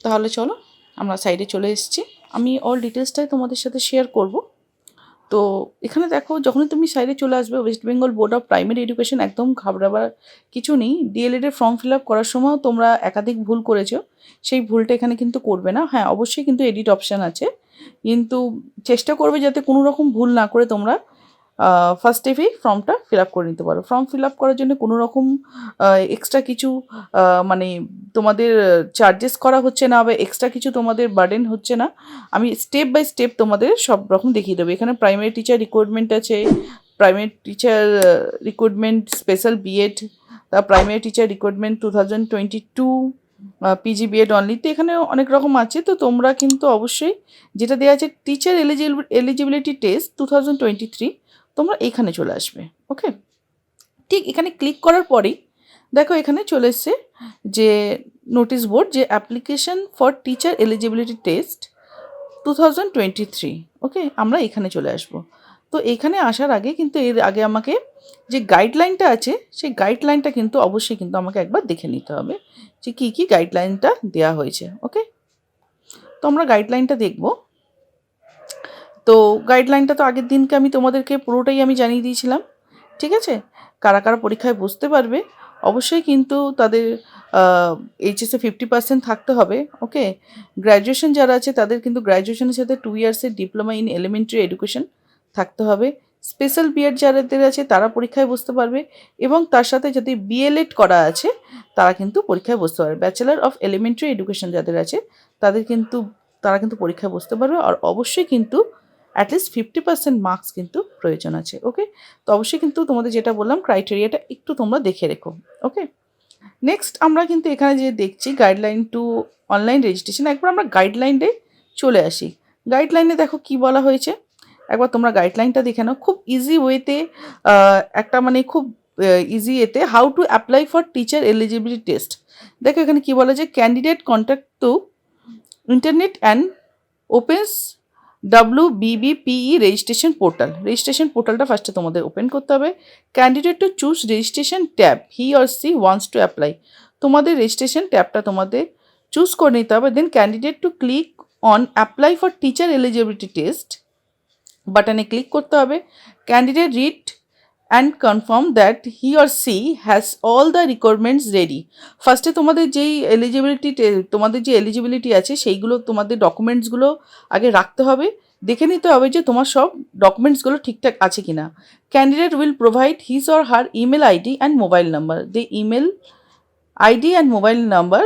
তাহলে চলো আমরা সাইডে চলে এসেছি। আমি অল ডিটেলসটাই তোমাদের সাথে শেয়ার করব। তো এখানে দেখো, যখনই তুমি সাইডে চলে আসবে, West Bengal board of primary education, একদম ঘাবড়াবার কিছু নেই। D.EL.ED এর ফর্ম ফিল আপ করার সময়ও তোমরা একাধিক ভুল করেছো, সেই ভুলটা এখানে কিন্তু করবে না। হ্যাঁ, অবশ্যই কিন্তু এডিট অপশান আছে, কিন্তু চেষ্টা করবে যাতে কোনো রকম ভুল না করে তোমরা ফার্স্ট স্টেপেই ফর্মটা ফিল আপ করে নিতে পারো। ফর্ম ফিল আপ করার জন্য কোনো রকম এক্সট্রা কিছু মানে তোমাদের চার্জেস করা হচ্ছে না, বা এক্সট্রা কিছু তোমাদের বার্ডেন হচ্ছে না। আমি স্টেপ বাই স্টেপ তোমাদের সব রকম দেখিয়ে দেবো। এখানে প্রাইমারি টিচার রিক্রুটমেন্ট আছে, primary teacher recruitment special B.Ed, primary teacher recruitment 2022, PG B.Ed only. তো এখানে অনেক রকম আছে। তো তোমরা কিন্তু অবশ্যই যেটা দেওয়া আছে টিচার এলিজিবিলিটি টেস্ট 2023, তোমরা এখানে চলে আসবে। ওকে, ঠিক এখানে ক্লিক করার পরেই দেখো এখানে চলে এসছে যে নোটিশ বোর্ড, যে application for teacher eligibility test 2023। ওকে, আমরা এখানে চলে আসব। তো এখানে আসার আগে কিন্তু এর আগে আমাকে যে গাইডলাইনটা আছে, সেই গাইডলাইনটা কিন্তু অবশ্যই কিন্তু আমাকে একবার দেখে নিতে হবে যে কী কী গাইডলাইনটা দেওয়া হয়েছে। ওকে, তো আমরা গাইডলাইনটা দেখব। তো গাইডলাইনটা তো আগের দিনকে আমি তোমাদেরকে পুরোটাই আমি জানিয়ে দিয়েছিলাম। ঠিক আছে, কারা কারা পরীক্ষায় বসতে পারবে, অবশ্যই কিন্তু তাদের এইচএসে 50% থাকতে হবে। ওকে, গ্র্যাজুয়েশন যারা আছে তাদের কিন্তু গ্র্যাজুয়েশনের সাথে 2 ইয়ার্সের ডিপ্লোমা ইন এলিমেন্টারি এডুকেশন থাকতে হবে। স্পেশাল B.Ed যাদের আছে তারা পরীক্ষায় বসতে পারবে, এবং তার সাথে যদি D.EL.ED করা আছে তারা কিন্তু পরীক্ষায় বসতে পারবে। ব্যাচেলার অফ এলিমেন্টারি এডুকেশন যাদের আছে তারা কিন্তু পরীক্ষায় বসতে পারবে। আর অবশ্যই কিন্তু অ্যাটলিস্ট 50% মার্কস কিন্তু প্রয়োজন আছে। ওকে, তো অবশ্যই কিন্তু তোমাদের যেটা বললাম ক্রাইটেরিয়াটা একটু তোমরা দেখে রেখো। ওকে, নেক্সট আমরা কিন্তু এখানে যে দেখছি গাইডলাইন টু অনলাইন রেজিস্ট্রেশন, একবার আমরা গাইডলাইনে চলে আসি। গাইডলাইনে দেখো কি বলা হয়েছে, একবার তোমরা গাইডলাইনটা দেখে নাও। খুব ইজি ওয়েতে একটা মানে খুব ইজি এতে how to apply for teacher eligibility test. দেখো এখানে কি বলা যে candidate contact to internet and opens WBBPE registration পোর্টালটা ফার্স্টে তোমাদের ওপেন করতে হবে। Candidate to choose registration tab he or she wants to apply, তোমাদের রেজিস্ট্রেশন ট্যাবটা তোমাদের চুজ করে নিতে হবে। Then candidate to click on apply for teacher eligibility test বাটনে ক্লিক করতে হবে। Candidate read and confirm that he or she has all the requirements ready. ফার্স্টে তোমাদের তোমাদের যে এলিজিবিলিটি আছে সেইগুলো, তোমাদের ডকুমেন্টসগুলো আগে রাখতে হবে, দেখে নিতে হবে যে তোমার সব ডকুমেন্টসগুলো ঠিকঠাক আছে কি না। Candidate will provide his or her email ID and mobile number. The email ID and mobile number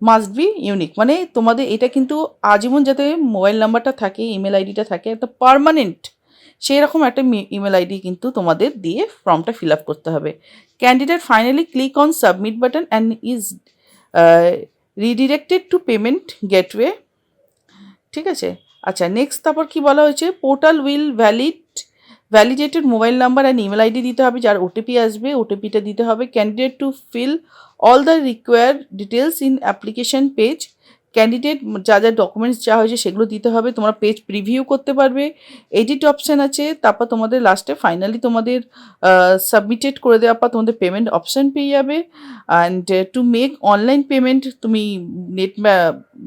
must be unique, মানে তোমাদের এটা কিন্তু আজীবন যাতে মোবাইল নাম্বারটা থাকে, ইমেল আইডিটা থাকে, একটা পার্মানেন্ট সেই রকম একটা ইমেল আইডি কিন্তু তোমাদের দিয়ে ফর্মটা ফিল আপ করতে হবে। Candidate finally click on submit button and is redirected to payment gateway. ঠিক আছে, আচ্ছা নেক্সট তারপর কি বলা হয়েছে, portal will validated mobile number and email ID দিতে হবে, যার ওটিপি আসবে ওটিপিটা দিতে হবে। Candidate to fill all the required details in application page, candidate যা যা ডকুমেন্টস যা হয়েছে সেগুলো দিতে হবে। তোমরা পেজ প্রিভিউ করতে পারবে, এডিট অপশান আছে, তারপর তোমাদের লাস্টে ফাইনালি তোমাদের সাবমিটেড করে দেওয়ার পর তোমাদের পেমেন্ট অপশান পেয়ে যাবে। And to make online payment তুমি নেট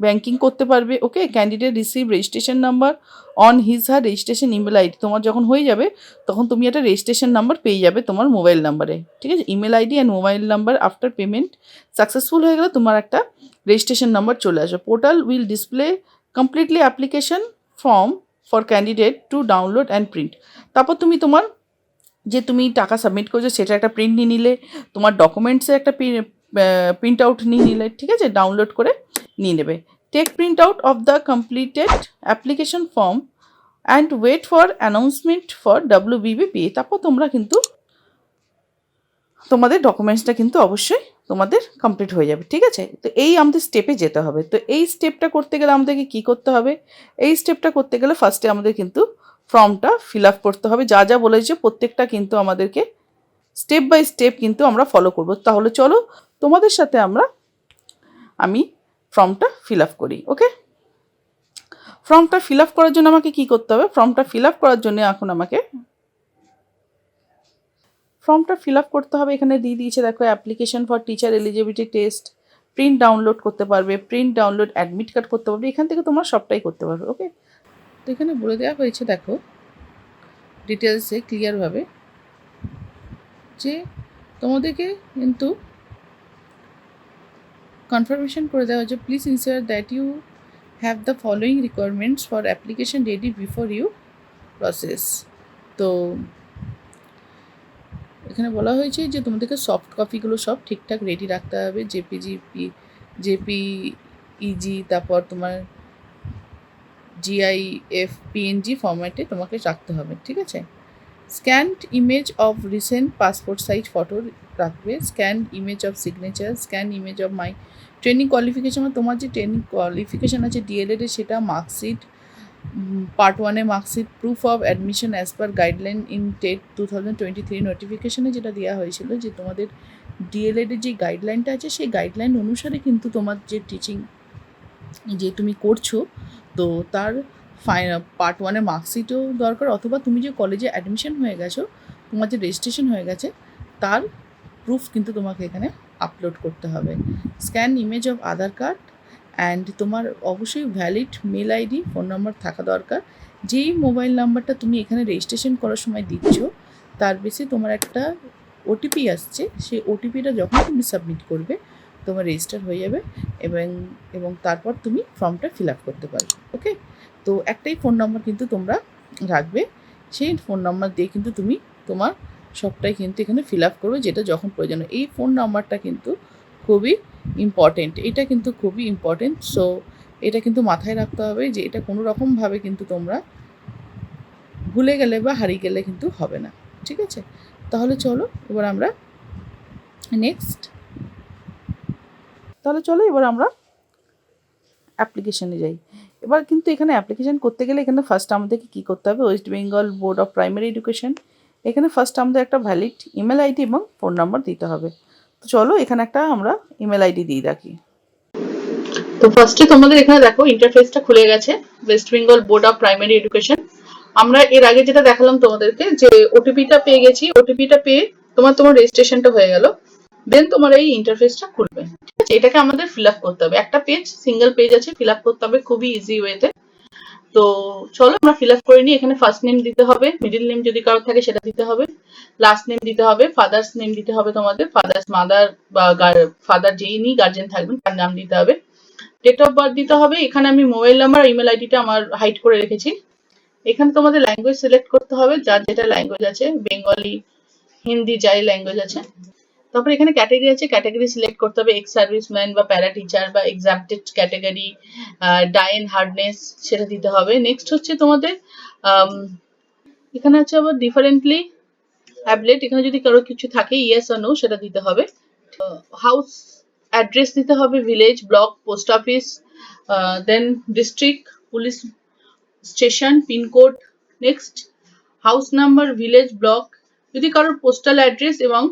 ব্যাঙ্কিং করতে পারবে। Okay, candidate receive registration number on his her registration email ID, তোমার যখন হয়ে যাবে তখন তুমি একটা রেজিস্ট্রেশন নাম্বার পেয়ে যাবে তোমার মোবাইল নাম্বারে। ঠিক আছে, email ID and mobile number after payment successful হয়ে গেলে তোমার একটা রেজিস্ট্রেশন নাম্বার চলে আসবে। Portal will display completely application form for candidate to download and print. তারপর তোমার যে তুমি টাকা সাবমিট করেছো সেটা একটা প্রিন্ট নিয়ে নিলে, তোমার ডকুমেন্টসে একটা প্রিন্ট আউট নিয়ে নিলে, ঠিক আছে, ডাউনলোড করে নিয়ে নেবে। Take print out of the completed application form and wait for announcement for WBBP। তারপর তোমরা কিন্তু তোমাদের ডকুমেন্টসটা কিন্তু অবশ্যই তোমাদের কমপ্লিট হয়ে যাবে। ঠিক আছে, তো এই আমাদের স্টেপে যেতে হবে। তো এই স্টেপটা করতে গেলে আমাদেরকে কী করতে হবে, এই স্টেপটা করতে গেলে ফার্স্টে আমাদের কিন্তু ফর্মটা ফিল আপ করতে হবে। যা যা বলেছে প্রত্যেকটা কিন্তু আমাদেরকে স্টেপ বাই স্টেপ কিন্তু আমরা ফলো করব। তাহলে চলো তোমাদের সাথে আমি ফর্মটা ফিল আপ করি। ওকে, ফর্মটা ফিল আপ করার জন্য আমাকে কী করতে হবে, ফর্মটা ফিল আপ করার জন্য এখন আমাকে ফর্মটা ফিল আপ করতে হবে। এখানে দিয়ে দিয়েছে দেখো, application for teacher eligibility test print download করতে পারবে, প্রিন্ট ডাউনলোড অ্যাডমিট কার্ড করতে পারবে, এখান থেকে তোমরা সবটাই করতে পারবে। ওকে, তো এখানে বলে দেওয়া হয়েছে দেখো ডিটেলসে ক্লিয়ারভাবে যে তোমাদেরকে কিন্তু কনফার্মেশন করে দেওয়া হয়েছে, please ensure that you have the following requirements for application ready before you process. তো এখানে বলা হয়েছে যে তোমাদেরকে সফট কপিগুলো সব ঠিকঠাক রেডি রাখতে হবে, জেপিইজি, তারপর তোমার জিআইএফ, পিএনজি ফরম্যাটে তোমাকে রাখতে হবে, ঠিক আছে। Scanned image of recent passport size photo রাখবে, scanned image of signature, scan image of my training qualification, তোমার যে ট্রেনিং কোয়ালিফিকেশান আছে ডিএলএড এর সেটা, মার্কশিট, পার্ট 1-এ marksheet, proof of admission as per guideline in TET 2023 নোটিফিকেশানে যেটা দেওয়া হয়েছিল যে তোমাদের ডিএলএড এর যে গাইডলাইনটা আছে সেই গাইডলাইন অনুসারে কিন্তু তোমার যে টিচিং যে তুমি করছো তো তার পার্ট 1-এ মার্কশিটও দরকার, অথবা তুমি যে কলেজে অ্যাডমিশন হয়ে গেছো, তোমার যে রেজিস্ট্রেশন হয়ে গেছে তার প্রুফ কিন্তু তোমাকে এখানে আপলোড করতে হবে। Scan image of Aadhaar card and তোমার অবশ্যই valid mail ID, phone number থাকা দরকার। যেই মোবাইল নাম্বারটা তুমি এখানে রেজিস্ট্রেশন করার সময় দিচ্ছ তার বেশি তোমার একটা ওটিপি আসছে, সেই ওটিপিটা যখন তুমি সাবমিট করবে তোমার রেজিস্টার হয়ে যাবে এবং তারপর তুমি ফর্মটা ফিল আপ করতে পারবে। ওকে, তো একটাই ফোন নাম্বার কিন্তু তোমরা রাখবে, সেই ফোন নাম্বার দিয়ে কিন্তু তুমি তোমার সবটাই কিন্তু এখানে ফিল আপ করবে যেটা যখন প্রয়োজন। এই ফোন নাম্বারটা কিন্তু খুবই ইম্পর্টেন্ট, এটা কিন্তু খুবই ইম্পর্টেন্ট। সো এটা কিন্তু মাথায় রাখতে হবে যে এটা কোনো রকমভাবে কিন্তু তোমরা ভুলে গেলে বা হারিয়ে গেলে কিন্তু হবে না, ঠিক আছে। তাহলে চলো এবার আমরা অ্যাপ্লিকেশনে যাই। এবার কিন্তু এখানে অ্যাপ্লিকেশন করতে গেলে এখানে ফার্স্ট আমাদেরকে কী করতে হবে, West Bengal board of primary education, এখানে ফার্স্ট আমাদের একটা ভ্যালিড ইমেল আইডি এবং ফোন নাম্বার দিতে হবে। তো চলো এখানে একটা আমরা ইমেল আইডি দিয়ে রাখি। তো ফার্স্টে তোমাদের এখানে দেখো ইন্টারফেসটা খুলে গেছে, West Bengal board of primary education. আমরা এর আগে যেটা দেখালাম তোমাদেরকে যে ওটিপিটা পেয়ে গেছি, ওটিপিটা পেয়ে তোমার রেজিস্ট্রেশনটা হয়ে গেল, দেন তোমার এই ইন্টারফেসটা খুলবে, ঠিক আছে। এটাকে আমাদের ফিল আপ করতে হবে, একটা পেজ সিঙ্গেল পেজ আছে, ফিল আপ করতে হবে খুবই ইজি ওয়েতে। তো চলো আমরা ফিল আপ করে নিই। এখানে ফার্স্ট নেম দিতে হবে, মিডিল নেম যদি কারো থাকে সেটা দিতে হবে, লাস্ট নেম দিতে হবে, ফাদার্স নেম দিতে হবে, তোমাদের ফাদার্স মাদার বা ফাদার যিনি গার্জেন থাকবেন তার নাম দিতে হবে, ডেট অফ বার্থ দিতে হবে। এখানে আমি মোবাইল নাম্বার ইমেল আইডিটা আমার হাইড করে রেখেছি। এখানে তোমাদের ল্যাঙ্গুয়েজ সিলেক্ট করতে হবে, যার যেটা ল্যাঙ্গুয়েজ আছে, বেঙ্গলি, হিন্দি, যাই ল্যাঙ্গুয়েজ আছে। তারপর এখানে ক্যাটাগরি আছে, ক্যাটাগরি সিলেক্ট করতে হবে, এক্স সার্ভিসম্যান বা প্যারা টিচার বা এক্সাম্পটেড ক্যাটাগরি, ডায়েন হার্ডনেস সেটা দিতে হবে। নেক্সট হচ্ছে তোমাদের এখানে আছে আবার ডিফারেন্টলি অ্যাবলেট, এখানে যদি কারো কিছু থাকে ইয়েস আর নো সেটা দিতে হবে। হাউস অ্যাড্রেস দিতে হবে, village, block, post office, then district, police station, pincode. Next house number, village, block, যদি কারোর পোস্টাল অ্যাড্রেস এবং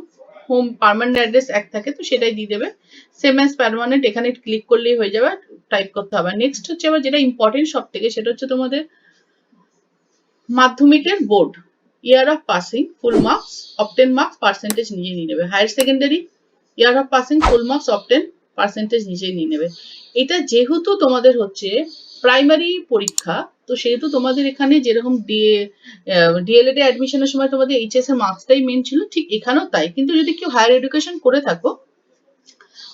হোম পার্মানেন্ট অ্যাড্রেস এক থাকে তো সেটাই দিয়ে দেবে। সেম অ্যাজ পার্মানেন্ট এখানে ক্লিক করলেই হয়ে যাবে, টাইপ করতে হবে। নেক্সট হচ্ছে আবার যেটা ইম্পর্টেন্ট সব থেকে, সেটা হচ্ছে তোমাদের মাধ্যমিকের board, year of passing, full marks, obtain marks, percentage নিজে নিয়ে নেবে। Higher secondary year of passing, full marks, obtain, percentage নিজেই নিয়ে নেবে। এটা যেহেতু তোমাদের হচ্ছে প্রাইমারি পরীক্ষা, তো সেহেতু তোমাদের এখানে যেরকম ডিএলএড এ অ্যাডমিশনের সময় তোমাদের এইচএস এর মার্কসটাই মেন ছিল, ঠিক এখানেও তাই। কিন্তু যদি কেউ হায়ার এডুকেশন করে থাকো,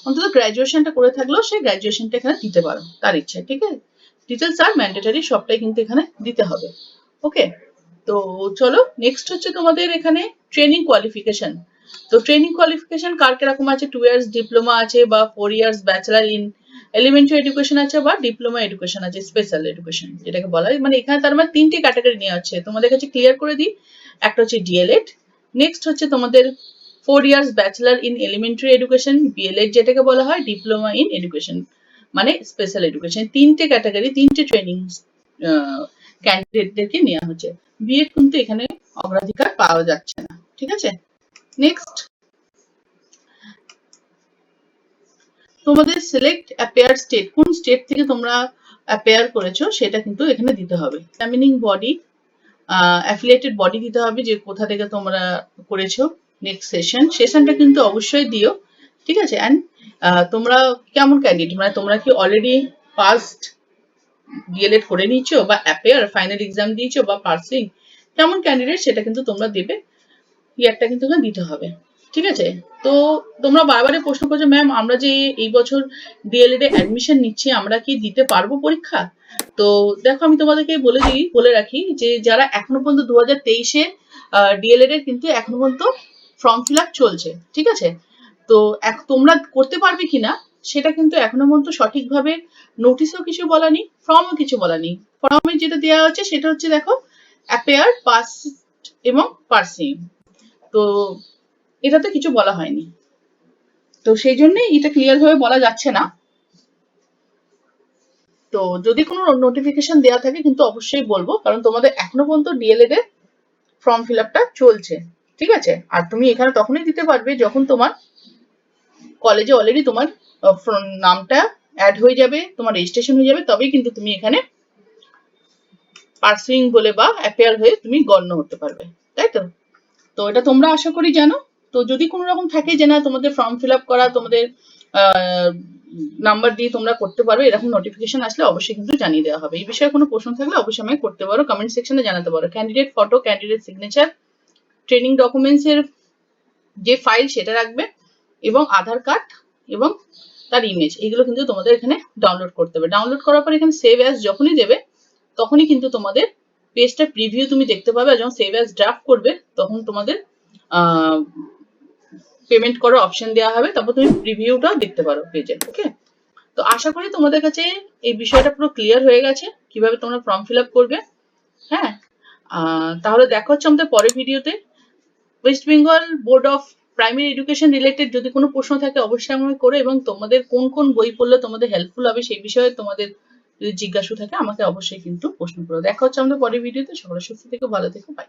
অন্তত গ্র্যাজুয়েশনটা করে থাকলেও সেই গ্র্যাজুয়েশনটা এখানে দিতে পারো তার ইচ্ছা, ঠিক আছে। ডিটেলস আর ম্যান্ডেটরি সবটাই কিন্তু এখানে দিতে হবে। ওকে, তো চলো নেক্সট হচ্ছে তোমাদের এখানে ট্রেনিং কোয়ালিফিকেশন। তো ট্রেনিং কোয়ালিফিকেশন কার কিরকম আছে, 2 ইয়ার্স ডিপ্লোমা আছে বা 4 years bachelor in elementary education আছে বা ডিপ্লোমা এডুকেশন আছে, স্পেশাল এডুকেশন যেটাকে বলা হয়। মানে এখানে তার মানে 3টে ক্যাটাগরি নেওয়া আছে, তোমাদের কাছে ক্লিয়ার করে দিই। একটা হচ্ছে ডিএলএড, নেক্সট হচ্ছে তোমাদের 4 years bachelor in elementary education, BElEd যেটাকে বলা হয়, ডিপ্লোমা ইন এডুকেশন মানে স্পেশাল এডুকেশন। 3টে ক্যাটাগরি, 3টে ট্রেনিং ক্যান্ডিডেটদেরকে নেওয়া হচ্ছে। বিএড কিন্তু এখানে অগ্রাধিকার পাওয়া যাচ্ছে না, ঠিক আছে। নেক্সট তোমাদের সিলেক্ট অ্যাপেয়ার স্টেট, কোন স্টেট থেকে তোমরা অ্যাপেয়ার করেছো সেটা কিন্তু এখানে দিতে হবে। এক্সামিনিং বডি, অ্যাফিলিয়েটেড বডি দিতে হবে যে কোথা থেকে তোমরা করেছো। নেক্সট সেশনটা কিন্তু অবশ্যই দিও, ঠিক আছে। অ্যান্ড তোমরা কেমন ক্যান্ডিডেট, মানে তোমরা কি অলরেডি ফার্স্ট D.EL.ED করে নিচ্ছ বা অ্যাপেয়ার ফাইনাল এক্সাম দিয়েছো বা পার্সিং, কেমন ক্যান্ডিডেট সেটা কিন্তু তোমরা দেবে, ইয়ারটা কিন্তু দিতে হবে। ঠিক আছে। তো তোমরা বারবারই প্রশ্ন করছো ম্যাম আমরা যে এই বছর D.EL.ED অ্যাডমিশন নিচ্ছি আমরা কি দিতে পারবো পরীক্ষা? তো দেখো আমি তোমাদেরকে বলে রাখি যে যারা এখনো পর্যন্ত 2023-এ D.EL.ED এর কিন্তু এখনো পর্যন্ত ফর্ম ফিল আপ চলছে। ঠিক আছে। তো তোমরা করতে পারবে কিনা সেটা কিন্তু এখনো পর্যন্ত সঠিকভাবে নোটিশও কিছু বলা নেই, ফর্মও কিছু বলা নেই। ফর্মে যেটা দেওয়া হচ্ছে সেটা হচ্ছে দেখো অ্যাপেয়ার, পাস এবং পার্সিং। তো এটাতে কিছু বলা হয়নি, তো সেই জন্যই এটা ক্লিয়ার ভাবে বলা যাচ্ছে না। তো যদি কোনো নোটিফিকেশন দেওয়া থাকে কিন্তু অবশ্যই বলবো, কারণ তোমাদের এখনো পর্যন্ত D.EL.ED এর ফর্ম ফিল আপটা চলছে। ঠিক আছে। আর তুমি এখানে তখনই দিতে পারবে যখন তোমার কলেজে অলরেডি তোমার নামটা অ্যাড হয়ে যাবে, তোমার রেজিস্ট্রেশন হয়ে যাবে, তবেই কিন্তু তুমি এখানে পার্সিং বলে বা অ্যাপেয়ার হয়ে তুমি গণ্য হতে পারবে। তাই তো? তো এটা তোমরা আশা করি জানো। তো যদি কোনো রকম থাকে যে না তোমাদের ফর্ম ফিল আপ করা তোমাদের নাম্বার দিয়ে তোমরা করতে পারো, এরকম নোটিফিকেশন আসলে অবশ্যই কিন্তু জানিয়ে দেওয়া হবে। এই বিষয়ে কোনো প্রশ্ন থাকলে অবশ্যই আমাকে করতে পারো, কমেন্ট সেকশনে জানাতে পারো। Candidate photo, candidate signature, training documents এর যে ফাইল সেটা রাখবে, এবং আধার কার্ড এবং তার ইমেজ, এগুলো কিন্তু তোমাদের এখানে ডাউনলোড করতে হবে। ডাউনলোড করার পর এখানে সেভ অ্যাজ যখনই দেবে তখনই কিন্তু তোমাদের পেজটা প্রিভিউ তুমি দেখতে পাবে, আর যখন সেভ অ্যাজ ড্রাফট করবে তখন তোমাদের পেমেন্ট করার অপশন দেওয়া হবে, তারপর তুমি প্রিভিউটা দেখতে পারো পেজে। ওকে। তো আশা করি তোমাদের কাছে এই বিষয়টা পুরো ক্লিয়ার হয়ে গেছে কিভাবে তোমরা ফর্ম ফিল আপ করবে। হ্যাঁ, তাহলে দেখা হচ্ছে আমাদের পরের ভিডিওতে। West Bengal board of primary education related যদি কোনো প্রশ্ন থাকে অবশ্যই আমাকে করো, এবং তোমাদের কোন কোন বই পড়লে তোমাদের হেল্পফুল হবে সেই বিষয়ে তোমাদের যদি জিজ্ঞাসা থাকে আমাকে অবশ্যই কিন্তু প্রশ্ন করো। দেখা হচ্ছে আমাদের পরের ভিডিওতে। সকলে সুস্থ থেকো, ভালো থেকো, বাই।